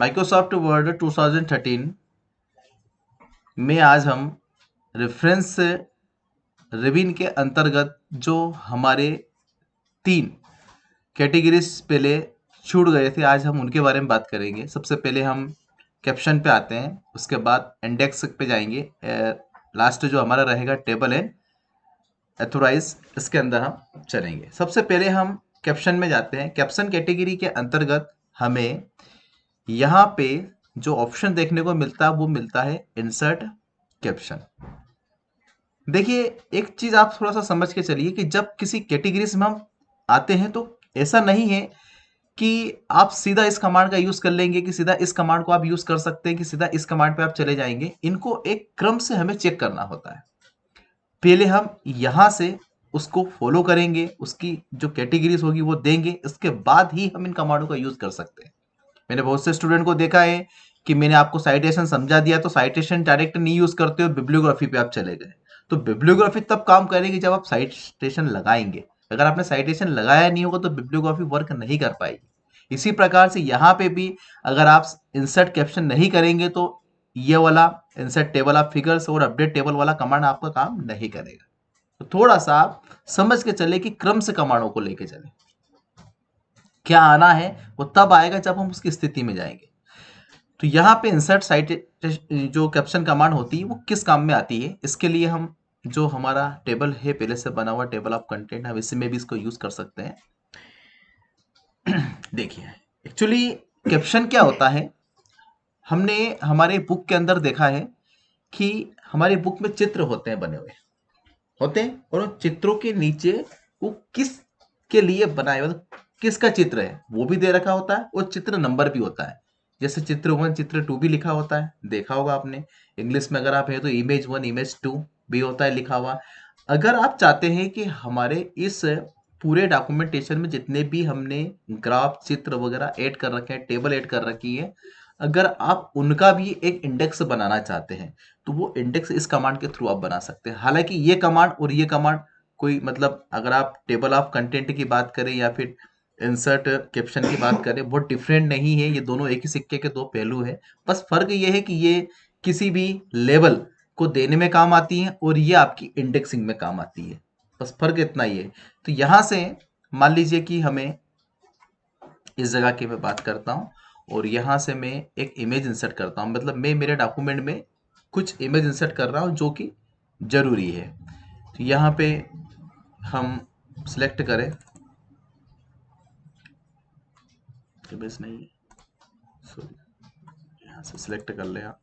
Microsoft word 2013 में आज हम रेफरेंस रिबिन के अंतर्गत जो हमारे 3 कैटेगरीज पहले छूट गए थे, आज हम उनके बारे में बात करेंगे। सबसे पहले हम कैप्शन पे आते हैं, उसके बाद इंडेक्स पे जाएंगे, लास्ट जो हमारा रहेगा टेबल एंड एथोराइज, इसके अंदर हम चलेंगे। सबसे पहले हम कैप्शन में जाते हैं। कैप्शन कैटेगरी के अंतर्गत हमें यहाँ पे जो ऑप्शन देखने को मिलता है वो मिलता है इंसर्ट कैप्शन। देखिए, एक चीज आप थोड़ा सा समझ के चलिए कि जब किसी कैटेगरीज में हम आते हैं तो ऐसा नहीं है कि आप सीधा इस कमांड का यूज कर लेंगे, कि सीधा इस कमांड को आप यूज कर सकते हैं, कि सीधा इस कमांड पे आप चले जाएंगे। इनको एक क्रम से हमें चेक करना होता है। पहले हम यहां से उसको फॉलो करेंगे, उसकी जो कैटेगरीज होगी वो देंगे, इसके बाद ही हम इन कमांडों का यूज कर सकते हैं। मैंने बहुत से स्टूडेंट को देखा है कि मैंने आपको साइटेशन समझा दिया तो साइटेशन डायरेक्ट नहीं यूज करते हो, बिब्लियोग्राफी पे आप चले गए। तो बिब्लियोग्राफी तब काम करेगी जब आप साइटेशन लगाएंगे। अगर आपने साइटेशन लगाया नहीं होगा तो बिब्लियोग्राफी वर्क नहीं कर पाएगी। इसी प्रकार से यहाँ पे भी अगर आप इंसर्ट कैप्शन नहीं करेंगे तो ये वाला इंसर्ट टेबल ऑफ फिगर्स और अपडेट टेबल वाला कमांड आपका काम नहीं करेगा। तो थोड़ा सा आप समझ के चले कि क्रम से कमांडों को लेके चले। क्या आना है वो तब आएगा जब हम उसकी स्थिति में जाएंगे। तो यहाँ पे इंसर्ट साइट जो कैप्शन कमांड होती है वो किस काम में आती है, इसके लिए हम जो हमारा टेबल है पहले से बना हुआ टेबल ऑफ कंटेंट, हम इसी में भी इसको यूज कर सकते हैं। देखिए, एक्चुअली कैप्शन क्या होता है, हमने हमारे बुक के अंदर देखा है कि हमारी बुक में चित्र होते हैं, बने हुए होते हैं, और उन चित्रों के नीचे वो किस के लिए बनाए, मतलब किसका चित्र है वो भी दे रखा होता है, और चित्र नंबर भी होता है। जैसे चित्र 1 चित्र 2 भी लिखा होता है, देखा होगा आपने। इंग्लिश में अगर आप है तो इमेज 1 इमेज 2 भी होता है लिखा हुआ। अगर आप चाहते हैं कि हमारे इस पूरे डॉक्यूमेंटेशन में जितने भी हमने ग्राफ चित्र वगैरह ऐड कर रखे हैं, टेबल ऐड कर रखी है, अगर आप उनका भी एक इंडेक्स बनाना चाहते हैं तो वो इंडेक्स इस कमांड के थ्रू आप बना सकते हैं। हालांकि ये कमांड और ये कमांड कोई मतलब, अगर आप टेबल ऑफ कंटेंट की बात करें या फिर इंसर्ट कैप्शन की बात करें, बहुत डिफरेंट नहीं है। ये दोनों एक ही सिक्के के दो पहलू है। बस फर्क ये है कि ये किसी भी लेवल को देने में काम आती है और ये आपकी इंडेक्सिंग में काम आती है। बस फर्क इतना ही है। तो यहां से मान लीजिए कि हमें इस जगह की मैं बात करता हूँ और यहाँ से मैं एक इमेज इंसर्ट करता हूँ, मतलब मैं मेरे डॉक्यूमेंट में कुछ इमेज इंसर्ट कर रहा हूँ जो कि जरूरी है। तो यहाँ पे हम सिलेक्ट करें, इमेज नहीं है, सॉरी, यहाँ से सिलेक्ट कर ले आप।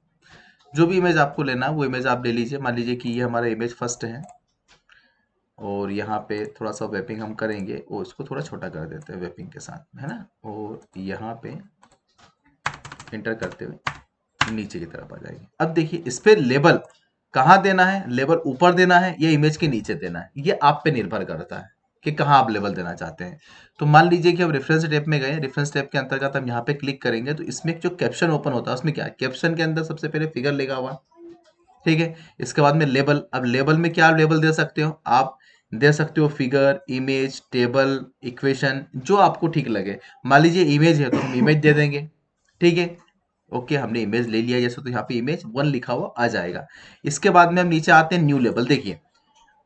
जो भी इमेज आपको लेना है वो इमेज आप ले लीजिए। मान लीजिए कि ये हमारा इमेज फर्स्ट है और यहाँ पे थोड़ा सा वेपिंग हम करेंगे और इसको थोड़ा छोटा कर देते हैं वेपिंग के साथ, है ना। और यहाँ पे एंटर करते हुए नीचे की तरफ आ जाएगी। अब देखिए, इस पे लेबल कहाँ देना है, लेबल ऊपर देना है या इमेज के नीचे देना है, ये आप पे निर्भर करता है कि कहाँ आप लेबल देना चाहते हैं। तो मान लीजिए कि हम रेफरेंस टैब में गए, रेफरेंस टैब के अंतर्गत हम यहाँ पे क्लिक करेंगे तो इसमें जो कैप्शन ओपन होता है उसमें क्या है, कैप्शन के अंदर सबसे पहले फिगर लगा हुआ, ठीक है। इसके बाद में लेबल, अब लेबल में क्या लेबल दे सकते हो आप, दे सकते हो फिगर, इमेज, टेबल, इक्वेशन, जो आपको ठीक लगे। मान लीजिए इमेज है तो हम इमेज दे देंगे, ठीक है। ओके, हमने इमेज ले लिया जैसे, तो यहाँ पे इमेज 1 लिखा हुआ आ जाएगा। इसके बाद में हम नीचे आते हैं न्यू लेबल। देखिए,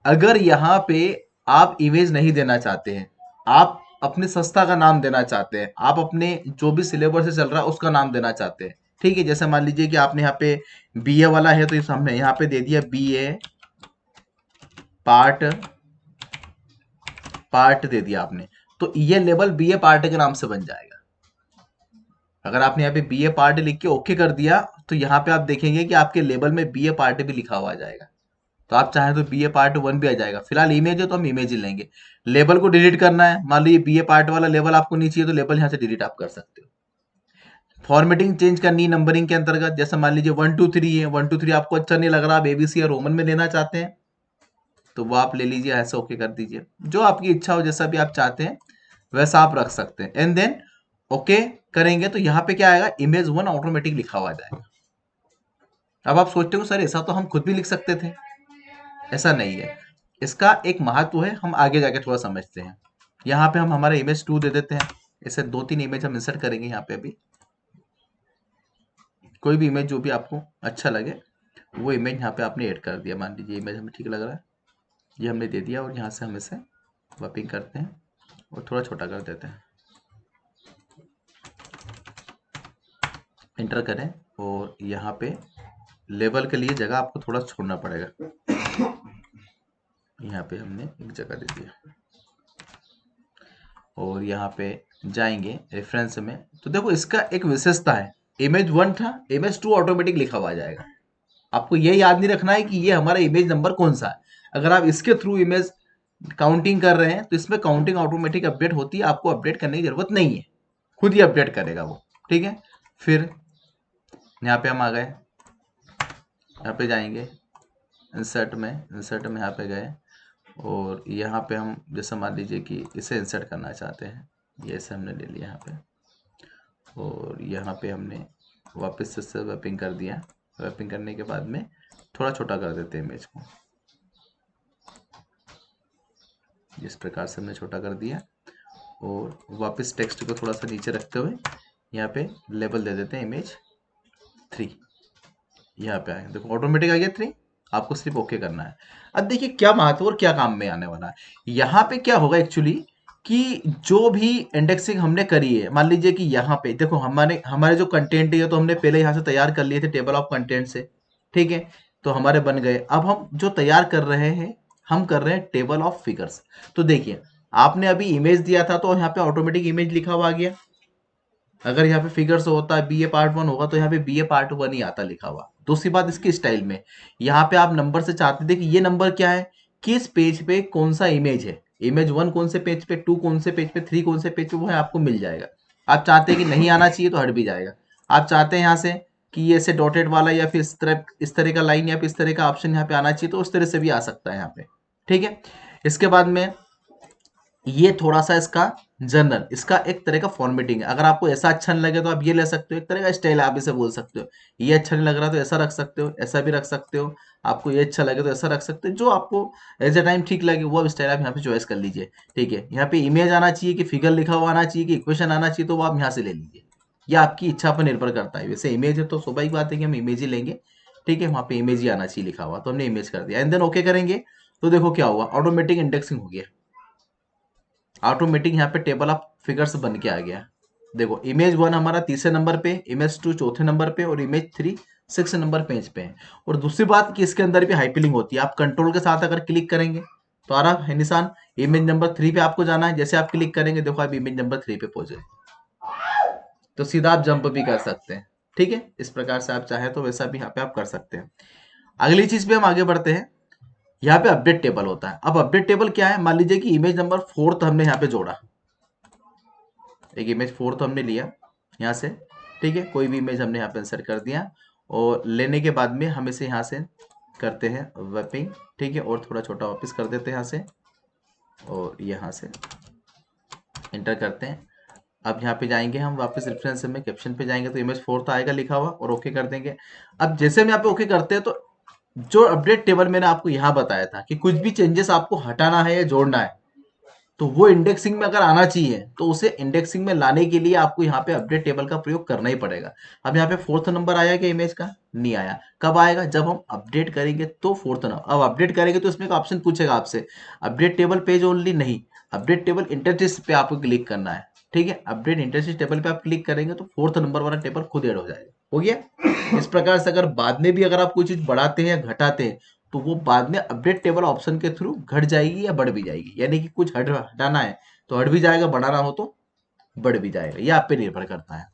अगर यहाँ पे आप इमेज नहीं देना चाहते हैं, आप अपने संस्था का नाम देना चाहते हैं, आप अपने जो भी सिलेबस से चल रहा है उसका नाम देना चाहते हैं, ठीक है। जैसे मान लीजिए कि आपने यहाँ पे बीए वाला है तो हमने यहाँ पे दे दिया बीए पार्ट, पार्ट दे दिया आपने, तो ये लेबल बीए पार्ट के नाम से बन जाएगा। अगर आपने यहाँ पे बीए पार्ट लिख के ओके कर दिया तो यहाँ पे आप देखेंगे कि आपके लेबल में बीए पार्ट भी लिखा हुआ आ जाएगा। तो आप चाहें तो बीए पार्ट 1 भी आ जाएगा। फिलहाल इमेज है तो हम इमेज ही लेंगे। लेबल को डिलीट करना है, मान लीजिए बीए पार्ट वाला लेबल आपको नहीं चाहिए तो लेबल यहाँ से डिलीट आप कर सकते हो। फॉर्मेटिंग चेंज करनी नंबरिंग के अंतर्गत, जैसे मान लीजिए 1 2 3 है, 1 2 3 आपको अच्छा नहीं लग रहा, आप एबीसी या रोमन में लेना चाहते हैं तो वो आप ले लीजिए, ऐसा ओके कर दीजिए। जो आपकी इच्छा हो, जैसा भी आप चाहते हैं वैसा आप रख सकते हैं। एंड देन ओके करेंगे तो यहाँ पे क्या आएगा, इमेज 1 ऑटोमेटिक लिखा हुआ जाएगा। अब आप सोचते हो सर ऐसा तो हम खुद भी लिख सकते थे, ऐसा नहीं है। इसका एक महत्व है, हम आगे जाके थोड़ा समझते हैं। यहाँ पे हम हमारा इमेज 2 दे देते हैं। ऐसे 2 3 इमेज हम इंसर्ट करेंगे यहाँ पे अभी। कोई भी इमेज जो भी आपको अच्छा लगे वो इमेज यहाँ पे आपने ऐड कर दिया। मान लीजिए इमेज हमें ठीक लग रहा है, ये हमने दे दिया, और यहाँ से हम इसे वर्पिंग करते हैं और थोड़ा छोटा कर देते हैं, इंटर करें, और यहाँ पे लेबल के लिए जगह आपको थोड़ा छोड़ना पड़ेगा। यहाँ पे हमने एक जगह दे दिया, और यहाँ पे जाएंगे रेफरेंस में, तो देखो इसका एक विशेषता है, इमेज 1 था, इमेज 2 ऑटोमेटिक लिखा हुआ आ जाएगा। आपको ये याद नहीं रखना है कि ये हमारा इमेज नंबर कौन सा है। अगर आप इसके थ्रू इमेज काउंटिंग कर रहे हैं तो इसमें काउंटिंग ऑटोमेटिक अपडेट होती है, आपको अपडेट करने की जरूरत नहीं है, खुद ही अपडेट करेगा वो। ठीक है, फिर यहाँ पे हम आ गए, यहाँ पे जाएंगे इंसर्ट में यहाँ पे गए, और यहाँ पे हम जैसे मान लीजिए कि इसे इंसर्ट करना चाहते हैं, ये इसे हमने ले लिया यहाँ पे, और यहाँ पे हमने वापस से वैपिंग कर दिया। वैपिंग करने के बाद में थोड़ा छोटा कर देते हैं इमेज को, जिस प्रकार से हमने छोटा कर दिया, और वापस टेक्स्ट को थोड़ा सा नीचे रखते हुए यहाँ पे लेबल दे देते हैं इमेज 3। यहाँ पे आए, देखो ऑटोमेटिक आ गया 3, आपको सिर्फ ओके करना है। अब देखिए क्या महत्व और क्या काम में आने वाला है। यहाँ पे क्या होगा एक्चुअली कि जो भी इंडेक्सिंग हमने करी है, मान लीजिए कि यहाँ पे देखो हमारे जो कंटेंट है तो हमने पहले यहाँ से तैयार कर लिए थे टेबल ऑफ कंटेंट से, ठीक है, तो हमारे बन गए। अब हम जो तैयार कर रहे हैं, हम कर रहे हैं टेबल ऑफ फिगर्स। तो देखिए आपने अभी इमेज दिया था तो यहाँ पे ऑटोमेटिक इमेज लिखा हुआ आ गया। अगर यहाँ पे फिगर्स होता है BA पार्ट 1 होगा तो यहाँ पे BA पार्ट 1 ही आता लिखा हुआ। दूसरी बात इसके स्टाइल में, यहाँ पे आप नंबर से चाहते थे कि ये नंबर क्या है, किस पेज पे कौन सा इमेज है, इमेज 1 कौन से पेज पे, 2 कौन से पेज पे, 3 कौन से पेज पे, वो है आपको मिल जाएगा। आप चाहते हैं कि नहीं आना चाहिए तो हट भी जाएगा। आप चाहते हैं यहाँ से कि ये ऐसे डॉटेड वाला या फिर इस तरह का लाइन या फिर इस तरह का ऑप्शन यहाँ पे आना चाहिए तो उस तरह से भी आ सकता है यहाँ पे। ठीक है, इसके बाद में ये थोड़ा सा इसका जनरल, इसका एक तरह का फॉर्मेटिंग है। अगर आपको ऐसा अच्छा नहीं लगे तो आप ये ले सकते हो, एक तरह का स्टाइल आप इसे बोल सकते हो। ये अच्छा नहीं लग रहा तो ऐसा रख सकते हो, ऐसा भी रख सकते हो। आपको ये अच्छा लगे तो ऐसा रख सकते हो, जो आपको एज ए टाइम ठीक लगे वो स्टाइल आप यहाँ पे चॉइस कर लीजिए। ठीक है, यहाँ पे इमेज आना चाहिए कि फिगर लिखा हुआ आना चाहिए कि इक्वेशन आना चाहिए, तो वो आप यहाँ से ले लीजिए। ये आपकी इच्छा पर निर्भर करता है। वैसे इमेज है तो स्वाभाविक बात है कि हम इमेज ही लेंगे। ठीक है, वहाँ पे इमेज ही आना चाहिए लिखा हुआ, तो हमने इमेज कर दिया, एंड देन ओके करेंगे। तो देखो क्या हुआ, ऑटोमेटिक इंडेक्सिंग हो गया, ऑटोमेटिक यहाँ पे टेबल ऑफ फिगर्स बन के आ गया। देखो इमेज 1 हमारा तीसरे नंबर पे, इमेज 2 चौथे नंबर पे, और इमेज 3 6 नंबर पेज पे है। और दूसरी बात कि इसके अंदर भी हाइपरलिंक होती है। आप कंट्रोल के साथ अगर क्लिक करेंगे तो आ रहा है निशान, इमेज नंबर 3 पे आपको जाना है, जैसे आप क्लिक करेंगे देखो आप इमेज नंबर 3 पे पहुंचे, तो सीधा आप जंप भी कर सकते हैं। ठीक है, इस प्रकार से आप चाहे तो वैसा भी यहाँ पे आप कर सकते हैं। अगली चीज पे हम आगे बढ़ते हैं। यहाँ पे अपडेट टेबल होता है। अब अपडेट टेबल क्या है, मान लीजिए कि इमेज नंबर 4 हमने यहाँ पे जोड़ा, एक इमेज 4 हमने लिया यहाँ से। ठीक है, कोई भी इमेज हमने यहाँ पे इंसर्ट कर दिया, और लेने के बाद में हम इसे यहाँ से करते हैं वैपिंग। ठीक है, और थोड़ा छोटा वापस कर देते हैं यहाँ से, और यहाँ से इंटर करते हैं। अब यहाँ पे जाएंगे हम वापस रेफरेंस में कैप्शन पे जाएंगे तो इमेज 4 आएगा लिखा हुआ, और ओके कर देंगे। अब जैसे हम यहाँ पे ओके करते हैं तो जो अपडेट टेबल मैंने आपको यहाँ बताया था कि कुछ भी चेंजेस आपको हटाना है या जोड़ना है, तो वो इंडेक्सिंग में अगर आना चाहिए तो उसे इंडेक्सिंग में लाने के लिए आपको यहाँ पे अपडेट टेबल का प्रयोग करना ही पड़ेगा। अब यहाँ पे 4th नंबर आया क्या इमेज का, नहीं आया। कब आएगा, जब हम अपडेट करेंगे तो 4th नंबर। अब अपडेट करेंगे तो इसमें एक ऑप्शन पूछेगा आपसे, अपडेट टेबल पेज ओनली, नहीं, अपडेट टेबल इंटरफेस पे आपको क्लिक करना है। ठीक है, अपडेट इंटरफेस टेबल पे आप क्लिक करेंगे तो 4th नंबर वाला टेबल खुद ऐड हो जाएगा। हो गया। इस प्रकार से अगर बाद में भी अगर आप कोई चीज बढ़ाते हैं या घटाते हैं तो वो बाद में अपडेट टेबल ऑप्शन के थ्रू घट जाएगी या बढ़ भी जाएगी। यानी कि कुछ हटाना है तो हट भी जाएगा, बढ़ाना हो तो बढ़ भी जाएगा, ये आप पे निर्भर करता है।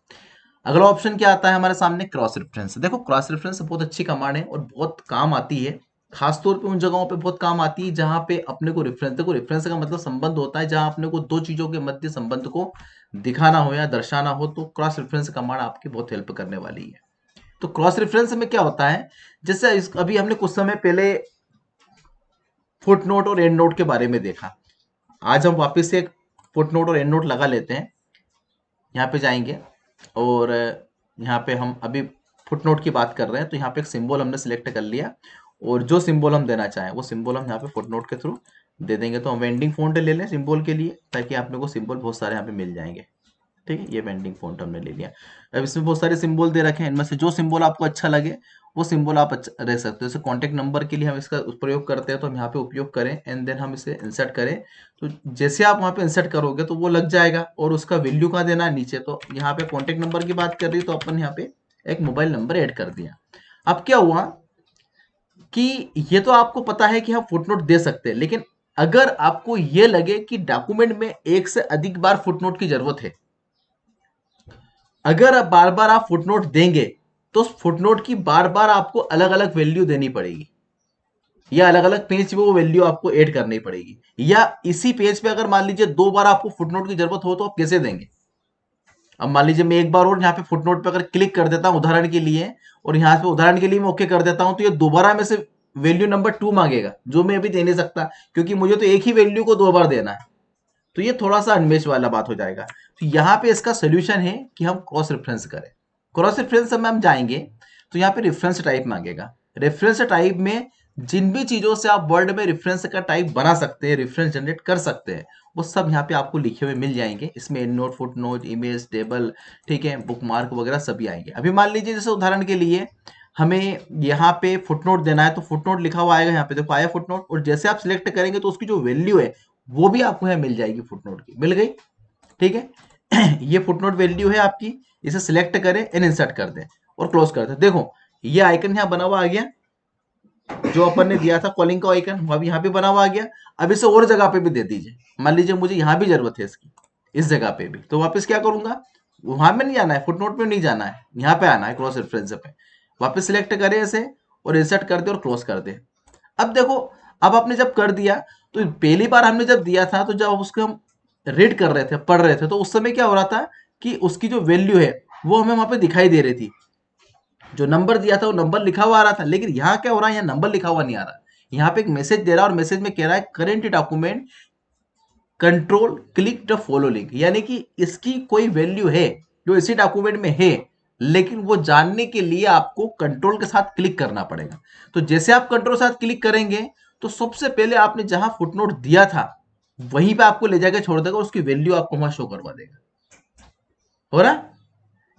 अगला ऑप्शन क्या आता है हमारे सामने, क्रॉस रेफरेंस। देखो क्रॉस रेफरेंस बहुत अच्छी कमांड है और बहुत काम आती है, खासतौर पे उन जगहों पे बहुत काम आती है जहां पे अपने को रेफरेंस, देखो रेफरेंस का मतलब संबंध होता है जहां अपने को दो चीजों के मध्य संबंध को दिखाना हो या दर्शाना हो, तो क्रॉस रेफरेंस कमांड आपकी बहुत हेल्प करने वाली है। तो क्रॉस रेफरेंस में क्या होता है, जैसे अभी हमने कुछ समय पहले फुटनोट और एंड नोट के बारे में देखा, आज हम वापस से एक फुटनोट और एंड नोट लगा लेते हैं। यहाँ पे जाएंगे और यहाँ पे हम अभी फुटनोट की बात कर रहे हैं, तो यहाँ पे एक सिंबल हमने सिलेक्ट कर लिया, और जो सिंबल हम देना चाहें वो सिंबल हम यहाँ पे फुटनोट के थ्रू दे देंगे। तो हम वेंडिंग फॉन्ट ले लें सिंबल के लिए, ताकि आप लोग को सिंबल बहुत सारे यहाँ पे मिल जाएंगे। ठीक है, ये पेंडिंग फॉन्ट हमने ले लिया। अब इसमें बहुत सारे सिंबल दे रखे हैं, इनमें से जो सिंबल आपको अच्छा लगे वो सिंबल आप रह सकते हो। जैसे कॉन्टेक्ट नंबर के लिए हम इसका प्रयोग करते हैं, तो हम यहाँ पे उपयोग करें एंड देन हम इसे इंसर्ट करें। तो जैसे आप वहाँ पे इंसर्ट करोगे तो वो लग जाएगा, और उसका वैल्यू कहाँ देना है, नीचे। तो यहाँ पे कॉन्टेक्ट नंबर की बात कर रही है, तो अपन यहाँ पे एक मोबाइल नंबर ऐड कर दिया। अब क्या हुआ कि ये तो आपको पता है कि हम फुटनोट दे सकते हैं, लेकिन अगर आपको ये लगे कि डॉक्यूमेंट में एक से अधिक बार फुटनोट की जरूरत है, अगर बार बार आप फुटनोट देंगे तो फुटनोट की बार बार आपको अलग अलग वैल्यू देनी पड़ेगी, या अलग अलग पेज पे वो वैल्यू आपको ऐड करनी पड़ेगी। या इसी पेज पे अगर मान लीजिए 2 बार आपको फुटनोट की जरूरत हो तो आप कैसे देंगे? अब मान लीजिए मैं एक बार और यहाँ पे फुटनोट पे अगर क्लिक कर देता हूं उदाहरण के लिए, और यहाँ पे उदाहरण के लिए मैं ओके कर देता हूं, तो ये दोबारा में से वैल्यू नंबर 2 मांगेगा, जो मैं अभी दे नहीं सकता, क्योंकि मुझे तो एक ही वैल्यू को 2 बार देना है। तो ये थोड़ा सा अनमेच वाला बात हो जाएगा। तो यहाँ पे इसका सोल्यूशन है कि हम क्रॉस रेफरेंस करें। क्रॉस रेफरेंस में हम जाएंगे तो यहाँ पे रेफरेंस टाइप मांगेगा। रेफरेंस टाइप में जिन भी चीजों से आप वर्ड में रेफरेंस का टाइप बना सकते हैं, रेफरेंस जनरेट कर सकते हैं, वो सब यहाँ पे आपको लिखे हुए मिल जाएंगे। इसमें and note, foot note, image, table, ठीक है, बुक मार्क वगैरह सभी आएंगे। अभी मान लीजिए जैसे उदाहरण के लिए हमें यहाँ पे फुटनोट देना है, तो फुटनोट लिखा हुआ आएगा, यहाँ पे देखो आया फुटनोट, और जैसे आप सिलेक्ट करेंगे तो उसकी जो वैल्यू है वो भी आपको यहाँ मिल जाएगी, फुटनोट की मिल गई। ठीक है ये फुटनोट वैल्यू है आपकी, इसे सिलेक्ट करें एंड इंसर्ट कर दें और क्लोज कर दें। देखो ये आइकन यहाँ बना हुआ आ गया, जो अपन ने दिया था कॉलिंग का आइकन, वो अब यहाँ पे बना हुआ आ गया। अब इसे और जगह पे भी दे दीजिए, मान लीजिए मुझे यहाँ भी जरूरत है इसकी, इस जगह पे भी, तो वापस क्या करूंगा, वहां में नहीं जाना है, फुटनोट पे नहीं जाना है, यहाँ पे आना है क्रॉस रेफरेंस पे। वापस सिलेक्ट करें इसे और इंसर्ट कर दे और क्लोज कर दे। अब देखो, अब आपने जब कर दिया, तो पहली बार हमने जब दिया था, तो जब उसको हम रीड कर रहे थे, पढ़ रहे थे, तो उस समय क्या हो रहा था कि उसकी जो वैल्यू है वो हमें वहां पे दिखाई दे रही थी। जो नंबर दिया था वो नंबर लिखा हुआ आ रहा था, लेकिन यहाँ क्या हो रहा है, यहाँ नंबर लिखा हुआ नहीं आ रहा। यहाँ पे एक मैसेज दे रहा है और मैसेज में कह रहा है current document control click the follow link, यानी कि इसकी कोई वैल्यू है जो इसी डॉक्यूमेंट में है, लेकिन वो जानने के लिए आपको कंट्रोल के साथ क्लिक करना पड़ेगा। तो जैसे आप कंट्रोल के साथ क्लिक करेंगे तो सबसे पहले आपने जहां फुटनोट दिया था वहीं पे आपको ले जाकर छोड़ देगा, उसकी वैल्यू आपको वहां शो करवा देगा। हो रहा?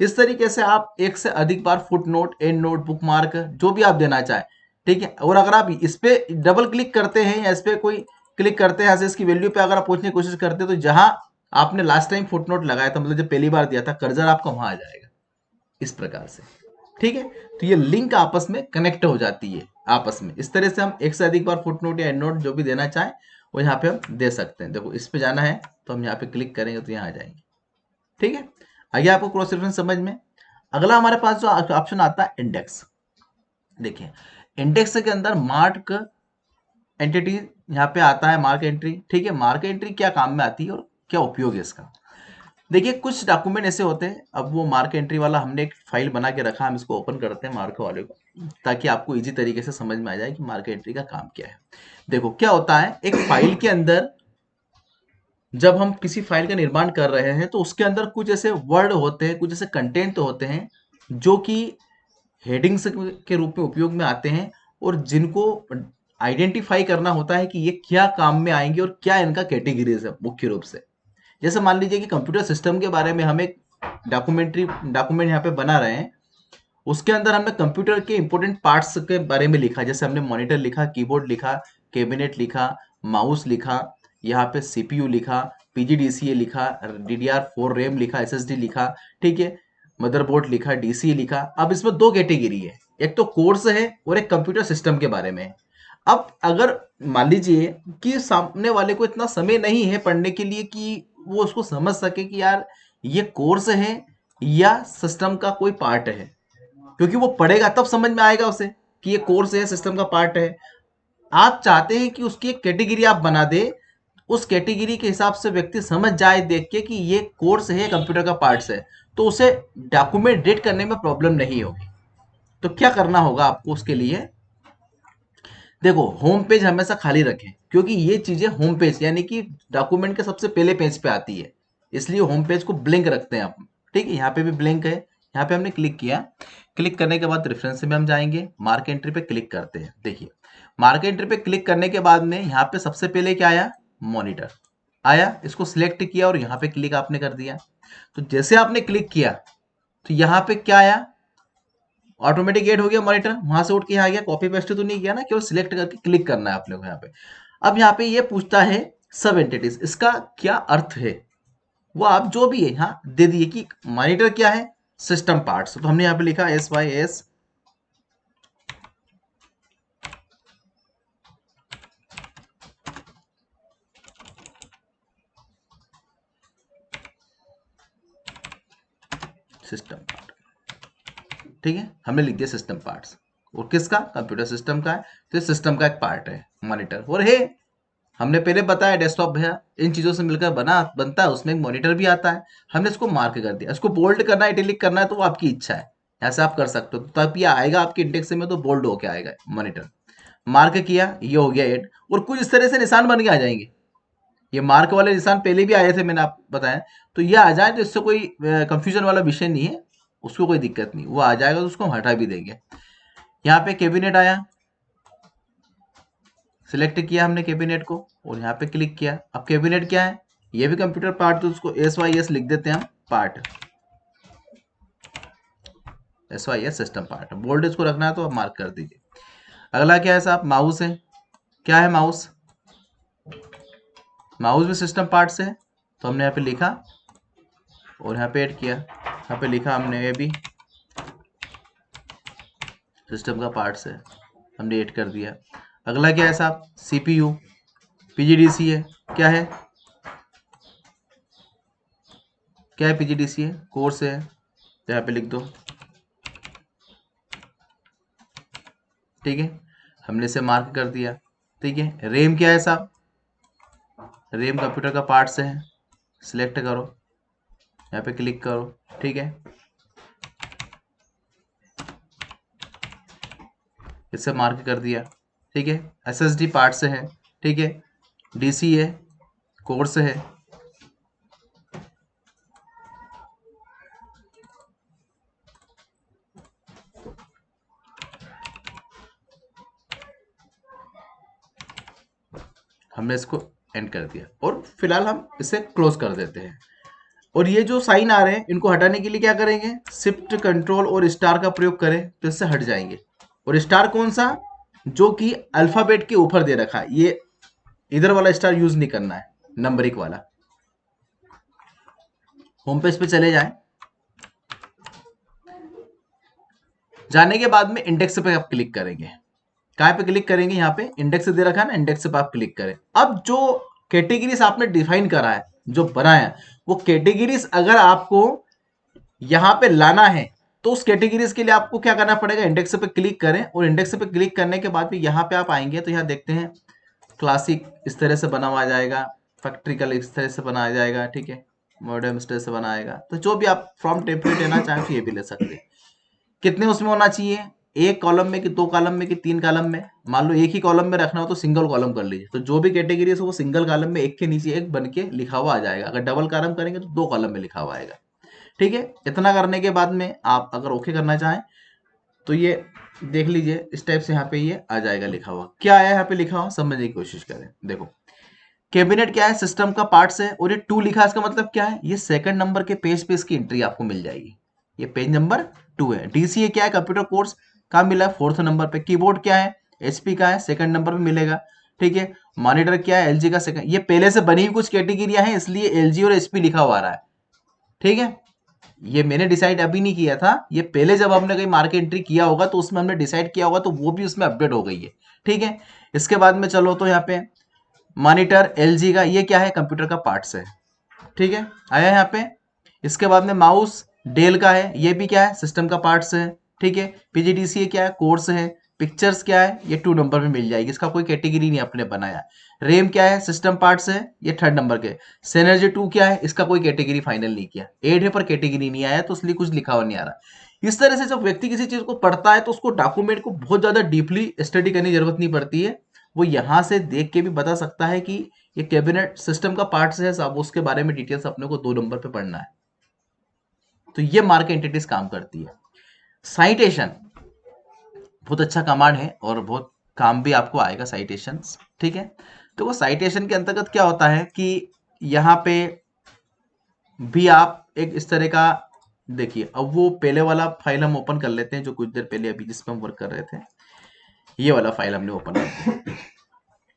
इस तरीके से आप एक से अधिक बार footnote, endnote, bookmark जो भी आप देना चाहें, ठीक है। और अगर आप इस पे डबल क्लिक करते हैं या इस पे कोई क्लिक करते हैं, इसकी वैल्यू पे अगर आप पूछने की कोशिश करते हैं, तो जहां आपने लास्ट टाइम फुट नोट लगाया था, मतलब जब पहली बार दिया था, कर्जर आपका वहां आ जाएगा इस प्रकार से। ठीक है, तो ये लिंक आपस में कनेक्ट हो जाती है आपस में। इस तरह से हम एक से अधिक बार फुट नोट या एंड नोट जो भी देना चाहें वो यहाँ पे हम दे सकते हैं। देखो इस पे जाना है तो हम यहाँ पे क्लिक करेंगे तो यहाँ आ जाएंगे। ठीक है, आगे आपको क्रॉस रेफरेंस समझ में। अगला हमारे पास जो ऑप्शन आता है इंडेक्स। देखिए इंडेक्स के अंदर मार्क एंटिटी यहाँ पे आता है, मार्क एंट्री। ठीक है, मार्क एंट्री क्या काम में आती है और क्या उपयोग है इसका। देखिए कुछ डॉक्यूमेंट ऐसे होते हैं, अब वो मार्क एंट्री वाला हमने एक फाइल बना के रखा, हम इसको ओपन करते हैं मार्क वाले को, ताकि आपको इजी तरीके से समझ में आ जाए कि मार्क एंट्री का काम क्या है। देखो क्या होता है, एक फाइल के अंदर जब हम किसी फाइल का निर्माण कर रहे हैं तो उसके अंदर कुछ ऐसे वर्ड होते हैं, कुछ ऐसे कंटेंट होते हैं जो कि हेडिंग्स के रूप में उपयोग में आते हैं, और जिनको आइडेंटिफाई करना होता है कि ये क्या काम में आएंगे और क्या इनका कैटेगरीज है मुख्य रूप से। जैसे मान लीजिए कि कंप्यूटर सिस्टम के बारे में हम एक डॉक्यूमेंट यहाँ पे बना रहे हैं, उसके अंदर हमने कंप्यूटर के इंपॉर्टेंट पार्ट्स के बारे में लिखा, जैसे हमने मॉनिटर लिखा, कीबोर्ड लिखा, कैबिनेट लिखा, माउस लिखा, यहाँ पे सीपीयू लिखा, पीजीडीसीए लिखा, DDR4 रैम लिखा, एसएसडी लिखा, ठीक है, मदरबोर्ड लिखा, डीसीए लिखा। अब इसमें दो कैटेगरी है, एक तो कोर्स है और एक कंप्यूटर सिस्टम के बारे में है। अब अगर मान लीजिए कि सामने वाले को इतना समय नहीं है पढ़ने के लिए कि वो उसको समझ सके कि यार ये कोर्स है या सिस्टम का कोई पार्ट है, क्योंकि वो पढ़ेगा तब समझ में आएगा उसे कि ये कोर्स है, सिस्टम का पार्ट है। आप चाहते हैं कि उसकी एक कैटेगरी आप बना दे, उस कैटेगरी के हिसाब से व्यक्ति समझ जाए देख के कि ये कोर्स है, कंप्यूटर का पार्ट्स है, तो उसे डॉक्यूमेंट रीड करने में प्रॉब्लम नहीं होगी। तो क्या करना होगा आपको उसके लिए, देखो होम पेज हमेशा खाली रखें, क्योंकि ये चीजें होम पेज यानी कि डॉक्यूमेंट के सबसे पहले पेज पे आती है, इसलिए होम पेज को ब्लैंक रखते हैं आप। ठीक है, यहाँ पे भी ब्लैंक है, यहाँ पे हमने क्लिक किया, क्लिक करने के बाद रेफरेंस में हम जाएंगे, मार्क एंट्री पे क्लिक करते हैं। देखिए मार्क एंट्री पे क्लिक करने के बाद में यहाँ पे सबसे पहले क्या आया, मॉनिटर आया, इसको सिलेक्ट किया और यहाँ पे क्लिक आपने कर दिया। तो जैसे आपने क्लिक किया तो यहाँ पे क्या आया, ऑटोमेटिक ऐड हो गया मॉनिटर, वहां से उठ के यहाँ आ गया, कॉपी पेस्ट तो नहीं किया ना, केवल सिलेक्ट करके क्लिक करना है आप लोग यहाँ पे। अब यहाँ पे ये पूछता है सब एंटिटीज, इसका क्या अर्थ है वो आप जो भी है यहाँ दे दिए कि मॉनिटर क्या है, सिस्टम पार्ट्स। तो हमने यहाँ पे लिखा SYS सिस्टम पार्ट, ठीक है, हमने लिख दिया सिस्टम पार्ट्स। और किसका, कंप्यूटर सिस्टम का है, तो सिस्टम का एक पार्ट है मॉनिटर। और है हमने पहले बताया डेस्कटॉप भैया इन चीजों से मिलकर बनता है, उसमें एक मॉनिटर भी आता है। हमने इसको मार्क कर दिया, इसको बोल्ड करना है, इटैलिक करना है तो वो आपकी इच्छा है, ऐसा आप कर सकते हो। तब ये आएगा आपके इंडेक्स में तो बोल्ड होके आएगा मॉनिटर। मार्क किया, ये हो गया एड। और कुछ इस तरह से निशान बन के आ जाएंगे, ये मार्क वाले निशान पहले भी आए थे, मैंने आपको बताया। तो ये आ जाए तो इससे कोई कंफ्यूजन वाला विषय नहीं है, उसको कोई दिक्कत नहीं, वो आ जाएगा तो उसको हम हटा भी देंगे। यहाँ पे कैबिनेट आया, सिलेक्ट किया हमने कैबिनेट को और यहाँ पे क्लिक किया। अब कैबिनेट क्या है, ये भी कंप्यूटर पार्ट, तो उसको SYS लिख देते हैं हम part, SYS system part. Bold इसको रखना है तो आप मार्क कर दीजिए। अगला क्या है साहब, माउस है। क्या है माउस, माउस भी सिस्टम पार्ट से है, तो हमने यहाँ पे लिखा और यहाँ पे ऐड किया। यहाँ पे लिखा हमने ये भी सिस्टम का पार्ट से, हमने ऐड कर दिया। अगला क्या है साहब, CPU PGDC है। क्या है, क्या है, PGDC है, कोर्स है, तो यहाँ पे लिख दो, ठीक है, हमने इसे मार्क कर दिया। ठीक है, रैम क्या है साहब, रैम कंप्यूटर का पार्ट से है, सिलेक्ट करो, यहाँ पे क्लिक करो, ठीक है, इसे मार्क कर दिया। ठीक है, SSD पार्ट से है, ठीक है, DC है, कोर्स है, हमने इसको एंड कर दिया और फिलहाल हम इसे क्लोज कर देते हैं। और ये जो साइन आ रहे हैं इनको हटाने के लिए क्या करेंगे, शिफ्ट कंट्रोल और स्टार का प्रयोग करें तो इससे हट जाएंगे। और स्टार कौन सा, जो कि अल्फाबेट के ऊपर दे रखा है, ये इधर वाला स्टार यूज नहीं करना है, नंबरिक वाला। होम पेज पे चले जाएं, जाने के बाद में इंडेक्स पे आप क्लिक करेंगे। कहाँ पे क्लिक करेंगे, यहाँ पे इंडेक्स दे रखा है ना, इंडेक्स पे आप क्लिक करें। अब जो कैटेगरीज आपने डिफाइन करा है, जो बनाया है, वो कैटेगरीज अगर आपको यहाँ पे लाना है तो उस कैटेगरीज के लिए आपको क्या करना पड़ेगा, इंडेक्स पे क्लिक करें। और इंडेक्स पे क्लिक करने के बाद भी यहाँ पे आप आएंगे तो यहाँ देखते हैं क्लासिक इस तरह से बना हुआ आ जाएगा, फैक्ट्रिकल इस तरह से बनाया जाएगा, ठीक है, मॉडर्न इस तरह से बनाएगा। तो जो भी आप फ्रॉम टेम्पलेट लेना चाहें तो ये भी ले सकते हैं। कितने उसमें होना चाहिए, एक कॉलम में कि दो कॉलम में कि तीन कॉलम में। मान लो एक ही कॉलम में रखना हो तो सिंगल कॉलम कर लीजिए, तो जो भी कैटेगरी है वो सिंगल कॉलम में एक के नीचे एक बन के लिखा हुआ आ जाएगा। अगर डबल कॉलम करेंगे तो दो कॉलम में लिखा हुआ आएगा। ठीक है, इतना करने के बाद में आप अगर ओके करना चाहें तो ये देख लीजिए, इस टाइप से यहाँ पे ये आ जाएगा लिखा हुआ। क्या आया यहाँ पे लिखा हुआ, समझने की कोशिश करें। देखो कैबिनेट क्या है, सिस्टम का पार्ट्स है, और ये 2 लिखा है, इसका मतलब क्या है, ये सेकंड नंबर के पेज पे इसकी एंट्री आपको मिल जाएगी, ये पेज नंबर 2 है। DCA क्या है, कंप्यूटर कोर्स का मिला है 4th नंबर पे। कीबोर्ड क्या है, HP का है, सेकंड नंबर पे मिलेगा। ठीक है, मॉनिटर क्या है, LG का सेकंड। ये पहले से बनी हुई कुछ कैटेगरियां हैं इसलिए LG और HP लिखा हुआ आ रहा है। ठीक है, ये मैंने डिसाइड अभी नहीं किया था, ये पहले जब हमने कहीं मार्केट एंट्री किया होगा तो उसमें हमने डिसाइड किया होगा, तो वो भी उसमें अपडेट हो गई है। ठीक है, इसके बाद में चलो तो यहाँ पे मॉनिटर LG का, ये क्या है, कंप्यूटर का पार्ट्स है। ठीक है, आया यहाँ पे। इसके बाद में माउस डेल का है, ये भी क्या है, सिस्टम का पार्ट्स है। ठीक है, PGDCA क्या है, कोर्स है। पिक्चर्स क्या है, ये 2 नंबर में मिल जाएगी, इसका कोई कैटेगरी नहीं आपने बनाया। रेम क्या है, सिस्टम पार्ट्स है, ये 3rd नंबर के। Synergy 2 क्या है, इसका कोई कैटेगरी फाइनल नहीं किया। 8 है पर कैटेगरी नहीं आया, तो इसलिए कुछ लिखा हुआ नहीं आ रहा। इस तरह से जब व्यक्ति किसी चीज को पढ़ता है तो उसको डॉक्यूमेंट को बहुत ज्यादा डीपली स्टडी करने की जरूरत नहीं पड़ती है, वो यहाँ से देख के भी बता सकता है कि ये कैबिनेट सिस्टम का पार्ट है साहब, उसके बारे में डिटेल्स अपने को 2 नंबर पे पढ़ना है। तो ये मार्क एंटिटीज काम करती है। साइटेशन बहुत अच्छा कमांड है और बहुत काम भी आपको आएगा साइटेशन। ठीक है, तो वो साइटेशन के अंतर्गत क्या होता है कि यहाँ पे भी आप एक इस तरह का देखिए। अब वो पहले वाला फाइल हम ओपन कर लेते हैं जो कुछ देर पहले अभी जिस पे हम वर्क कर रहे थे। ये वाला फाइल हमने ओपन कर दिया।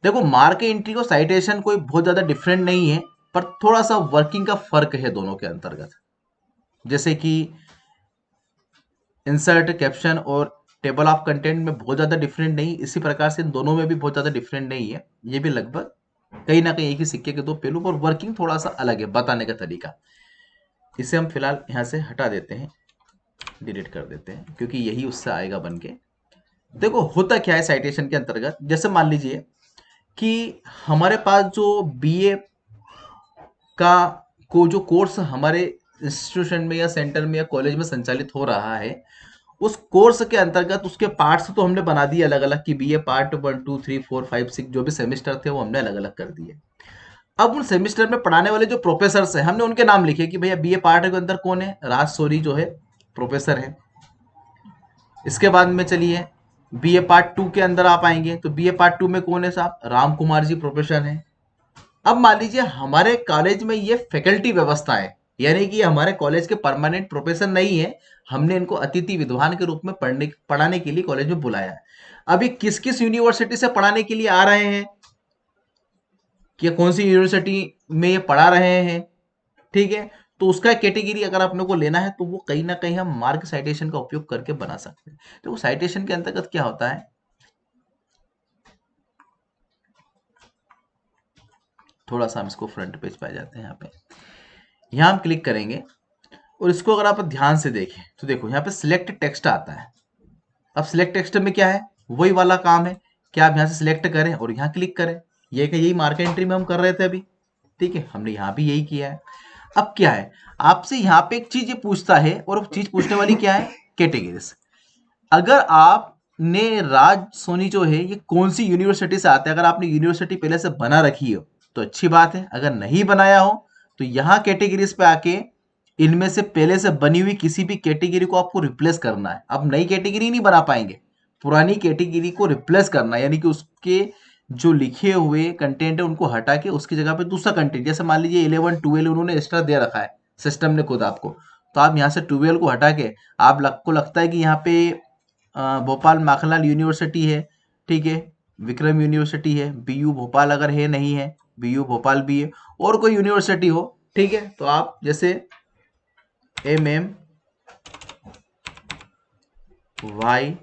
देखो मार्क एंट्री और साइटेशन कोई बहुत ज्यादा डिफरेंट नहीं है, पर थोड़ा सा वर्किंग का फर्क है दोनों के अंतर्गत। जैसे कि इंसर्ट, कैप्शन और टेबल ऑफ कंटेंट में बहुत ज़्यादा डिफरेंट नहीं, इसी प्रकार से इन दोनों में भी बहुत ज़्यादा डिफरेंट नहीं है। ये भी लगभग कहीं ना कहीं एक ही सिक्के के दो पहलू, और वर्किंग थोड़ा सा अलग है बताने का तरीका। इसे हम फिलहाल यहाँ से हटा देते हैं, डिलीट कर देते हैं, क्योंकि यही उससे आएगा बन के। देखो होता क्या है साइटेशन के अंतर्गत, जैसे मान लीजिए कि हमारे पास जो बीए का जो कोर्स हमारे इंस्टीट्यूशन में या सेंटर में या कॉलेज में संचालित हो रहा है, उस कोर्स के अंतर्गत उसके पार्ट्स तो हमने बना दिए अलग अलग, कि बीए पार्ट 1 2 3 4 5 6 जो भी सेमेस्टर थे वो हमने अलग अलग कर दिए। अब उन सेमेस्टर में पढ़ाने वाले जो प्रोफेसर हैं हमने उनके नाम लिखे कि भैया बीए पार्ट के अंदर कौन है, राज सोनी जो है प्रोफेसर है। इसके बाद में चलिए बीए पार्ट 2 के अंदर आप आएंगे तो बीए पार्ट 2 में कौन है साहब, राम कुमार जी प्रोफेसर है। अब मान लीजिए हमारे कॉलेज में ये फैकल्टी व्यवस्था है, यानी कि हमारे कॉलेज के परमानेंट प्रोफेसर नहीं है, हमने इनको अतिथि विद्वान के रूप में पढ़ाने के लिए कॉलेज में बुलाया है। अभी किस किस यूनिवर्सिटी से पढ़ाने के लिए आ रहे हैं, कि कौन सी यूनिवर्सिटी में ये पढ़ा रहे हैं, ठीक है। तो उसका कैटेगरी अगर अपने को लेना है तो वो कहीं ना कहीं हम मार्क साइटेशन का उपयोग करके बना सकते हैं। तो वो साइटेशन के अंतर्गत क्या होता है, थोड़ा सा हम इसको फ्रंट पेज पे आ जाते हैं। यहाँ पे यहाँ हम क्लिक करेंगे और इसको अगर आप ध्यान से देखें तो देखो यहाँ पे सिलेक्ट टेक्स्ट आता है। अब सिलेक्ट टेक्स्ट में क्या है, वही वाला काम है कि आप यहाँ से सिलेक्ट करें और यहाँ क्लिक करें। ये कि यही मार्क एंट्री में हम कर रहे थे अभी, ठीक है, हमने यहाँ भी यही किया है। अब क्या है, आपसे यहाँ पे एक चीज ये पूछता है, और वो चीज पूछने वाली क्या है, कैटेगरीज। अगर आपने राज सोनी जो है ये कौन सी यूनिवर्सिटी से आते हैं, अगर आपने यूनिवर्सिटी पहले से बना रखी हो तो अच्छी बात है, अगर नहीं बनाया हो तो यहाँ कैटेगरीज पे आके इनमें से पहले से बनी हुई किसी भी कैटेगरी को आपको रिप्लेस करना है। अब नई कैटेगरी नहीं बना पाएंगे, पुरानी कैटेगरी को रिप्लेस करना है, यानी कि उसके जो लिखे हुए कंटेंट है उनको हटा के उसकी जगह पे दूसरा कंटेंट, जैसे मान लीजिए 11 12 उन्होंने एक्स्ट्रा दे रखा है सिस्टम ने खुद आपको, तो आप यहाँ से 12 को हटा के को लगता है कि यहाँ पे भोपाल माखनलाल यूनिवर्सिटी है, ठीक है, विक्रम यूनिवर्सिटी है, बीयू भोपाल अगर है नहीं है, बीयू भोपाल भी है, और कोई यूनिवर्सिटी हो, ठीक है, तो आप जैसे MM YV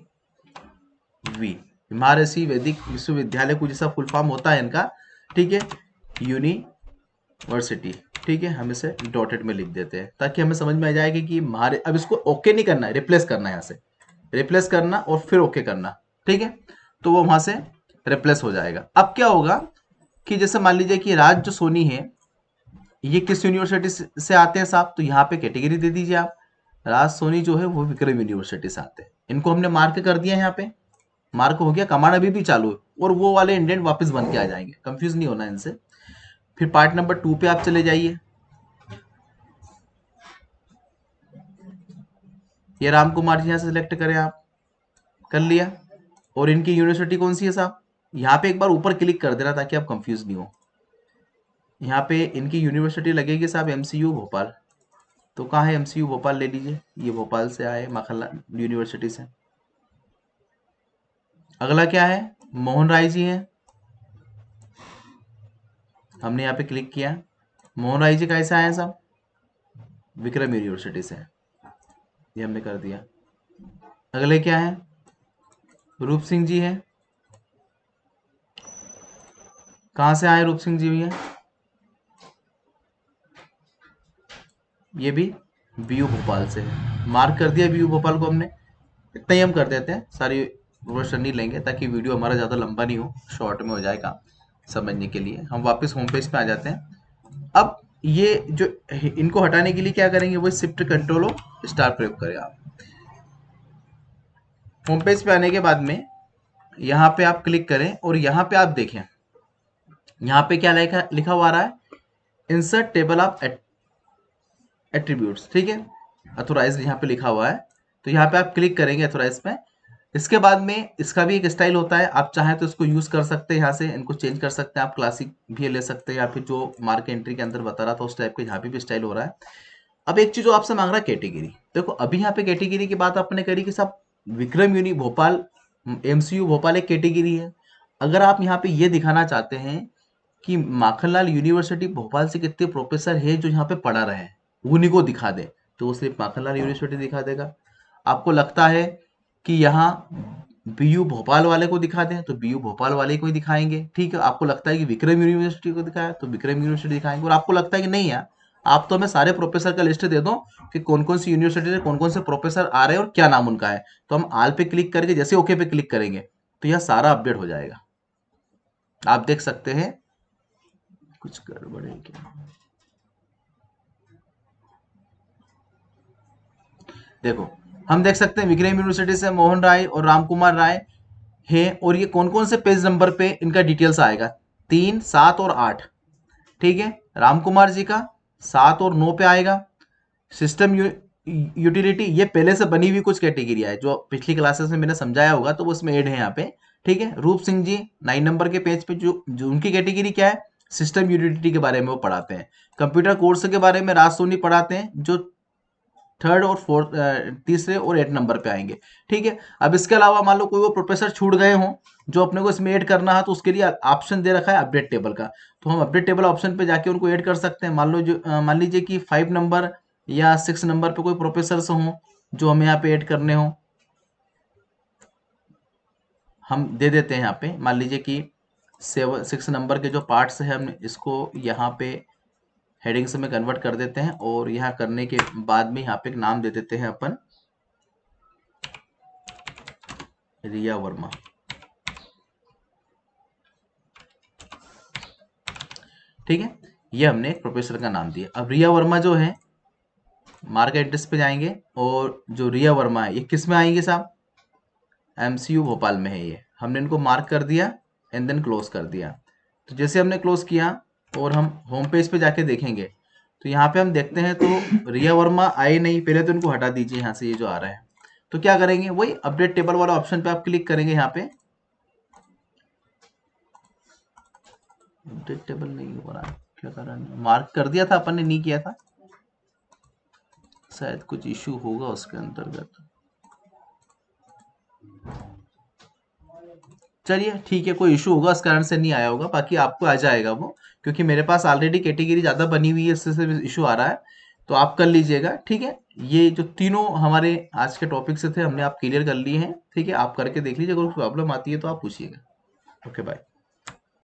महर्षि वैदिक विश्वविद्यालय कुछ जैसा फुल फॉर्म होता है इनका, ठीक है, यूनिवर्सिटी, ठीक है, हम इसे डॉटेड में लिख देते हैं ताकि हमें समझ में आ जाएगा कि अब इसको ओके नहीं करना है, रिप्लेस करना है, यहाँ से रिप्लेस करना और फिर ओके करना, ठीक है, तो वो वहां से रिप्लेस हो जाएगा। अब क्या होगा कि जैसे मान लीजिए कि राज जो सोनी है ये किस यूनिवर्सिटी से आते हैं साहब, तो यहाँ पे कैटेगरी दे दीजिए आप, राज सोनी जो है वो विक्रम यूनिवर्सिटी से आते हैं। इनको हमने मार्क कर दिया, यहाँ पे मार्क हो गया, कमांड अभी भी चालू है, और वो वाले इंडेंट वापस बन के आ जाएंगे, कंफ्यूज नहीं होना इनसे। फिर पार्ट नंबर 2 पे आप चले जाइए, ये राम कुमार जी यहाँ से सिलेक्ट करें आप, कर लिया, और इनकी यूनिवर्सिटी कौन सी है साहब, यहाँ पे एक बार ऊपर क्लिक कर देना ताकि आप कंफ्यूज नहीं हो। यहाँ पे इनकी यूनिवर्सिटी लगेगी साहब MCU भोपाल, तो कहाँ है MCU भोपाल, ले लीजिए, ये भोपाल से आए माखनलाल यूनिवर्सिटी से। अगला क्या है, मोहन राय जी हैं, हमने यहाँ पे क्लिक किया, मोहन राय जी कैसे आए हैं साहब, विक्रम यूनिवर्सिटी से, ये हमने कर दिया। अगले क्या है, रूप सिंह जी हैं, कहाँ से आए रूप सिंह जी भैया, ये भी BU भोपाल से है, मार्क कर दिया BU भोपाल को हमने। इतना ही हम कर देते हैं, सारी रोशन नहीं लेंगे ताकि वीडियो हमारा ज़्यादा लंबा नहीं हो, शॉर्ट में हो जाएगा समझने के लिए। हम वापस होम पेज पे आ जाते हैं। अब ये जो इनको हटाने के लिए क्या करेंगे, वो शिफ्ट कंट्रोल और स्टार प्रयोग करें आप। होम पेज पे आने के बाद में यहाँ पे आप क्लिक करें और यहाँ पे आप देखें, यहाँ पे क्या लिखा लिखा हुआ आ रहा है, इंसर्ट टेबल ऑफ एट्रीब्यूट्स, ठीक है, अथोराइज यहाँ पे लिखा हुआ है, तो यहाँ पे आप क्लिक करेंगे अथोराइज पे, इसके बाद में इसका भी एक स्टाइल होता है, आप चाहें तो इसको यूज कर सकते हैं, यहाँ से इनको चेंज कर सकते हैं, आप क्लासिक भी ले सकते हैं या फिर जो मार्क एंट्री के अंदर बता रहा था उस टाइप के यहाँ पे भी स्टाइल हो रहा है। अब एक चीज जो आपसे मांग रहा है कैटेगरी, देखो अभी यहाँ पे कैटेगरी की बात आपने करी कि साहब विक्रम यूनि भोपाल, एमसीयू भोपाल एक कैटेगरी है। अगर आप यहाँ पे ये दिखाना चाहते हैं कि माखनलाल यूनिवर्सिटी भोपाल से कितने प्रोफेसर है जो यहाँ पे पढ़ा रहे हैं, उन्हीं को दिखा दे, तो वो सिर्फ माखनलाल यूनिवर्सिटी दिखा देगा। आपको लगता है कि यहाँ बीयू भोपाल वाले को दिखा दें तो बीयू भोपाल वाले को ही दिखाएंगे, ठीक है। आपको लगता है कि विक्रम यूनिवर्सिटी को दिखाया तो विक्रम यूनिवर्सिटी दिखाएंगे, और आपको लगता है कि नहीं यार आप तो हमें सारे प्रोफेसर का लिस्ट दे दो कि कौन कौन सी यूनिवर्सिटी से कौन कौन से प्रोफेसर आ रहे हैं और क्या नाम उनका है, तो हम आल पे क्लिक करके जैसे ओके पे क्लिक करेंगे तो यह सारा अपडेट हो जाएगा। आप देख सकते हैं कुछ गड़बड़ है क्या, देखो हम देख सकते हैं विक्रम यूनिवर्सिटी से मोहन राय और राम कुमार राय है, और ये कौन कौन से पेज नंबर पे इनका डिटेल्स आएगा, 3, 7 और 8, ठीक है। राम कुमार जी का 7 और 9 पे आएगा। सिस्टम यूटिलिटी ये पहले से बनी हुई कुछ कैटेगरी है जो पिछली क्लासेस में मैंने समझाया होगा, तो वो उसमें ऐड है यहाँ पे, ठीक है। रूप सिंह जी 9 नंबर के पेज पे जो उनकी कैटेगरी क्या है, सिस्टम यूटिलिटी के बारे में वो पढ़ाते हैं। कंप्यूटर कोर्स के बारे में राज सोनी पढ़ाते हैं जो थर्ड और फोर्थ, तीसरे और 8 नंबर पे आएंगे, ठीक है। अब इसके अलावा मान लो कोई वो प्रोफेसर छूट गए हों जो अपने को इसमें ऐड करना है, तो उसके लिए ऑप्शन दे रखा है अपडेट टेबल का, तो हम अपडेट टेबल ऑप्शन पे जाके उनको ऐड कर सकते हैं। मान लीजिए कि 5 नंबर या 6 नंबर पे कोई प्रोफेसर हों जो हमें यहाँ पे ऐड करने हों, हम दे देते हैं यहाँ पे। मान लीजिए कि 6 नंबर के जो पार्ट्स हैं हम इसको यहाँ पे हेडिंग्स में कन्वर्ट कर देते हैं, और यहाँ करने के बाद में यहाँ पे एक नाम दे देते हैं अपन रिया वर्मा, ठीक है। ये हमने एक प्रोफेसर का नाम दिया। अब रिया वर्मा जो है मार्क एड्रेस पे जाएंगे, और जो रिया वर्मा है ये किस में आएंगे साहब, एमसीयू भोपाल में है। ये हमने इनको मार्क कर दिया एंड देन क्लोज कर दिया। तो जैसे हमने क्लोज किया और हम होम पेज पे जाके देखेंगे तो यहाँ पे हम देखते हैं तो रिया वर्मा आए नहीं, पहले तो इनको हटा दीजिए यहाँ से, ये जो आ रहा है। तो क्या करेंगे, वही अपडेट टेबल वाला ऑप्शन पे आप क्लिक करेंगे, यहाँ पे अपडेट टेबल नहीं हो रहा है, क्या कर रहा है, मार्क कर दिया था अपन ने, नहीं किया था, शायद कुछ इशू होगा उसके अंतर्गत। चलिए ठीक है, कोई इशू होगा इस कारण से नहीं आया होगा, बाकी आपको आ जाएगा वो, क्योंकि मेरे पास ऑलरेडी कैटेगरी ज़्यादा बनी हुई है, इससे इशू आ रहा है, तो आप कर लीजिएगा, ठीक है। ये जो तीनों हमारे आज के टॉपिक से थे हमने आप क्लियर कर लिए हैं, ठीक है। आप करके देख लीजिए, अगर प्रॉब्लम आती है तो आप पूछिएगा। Okay bye.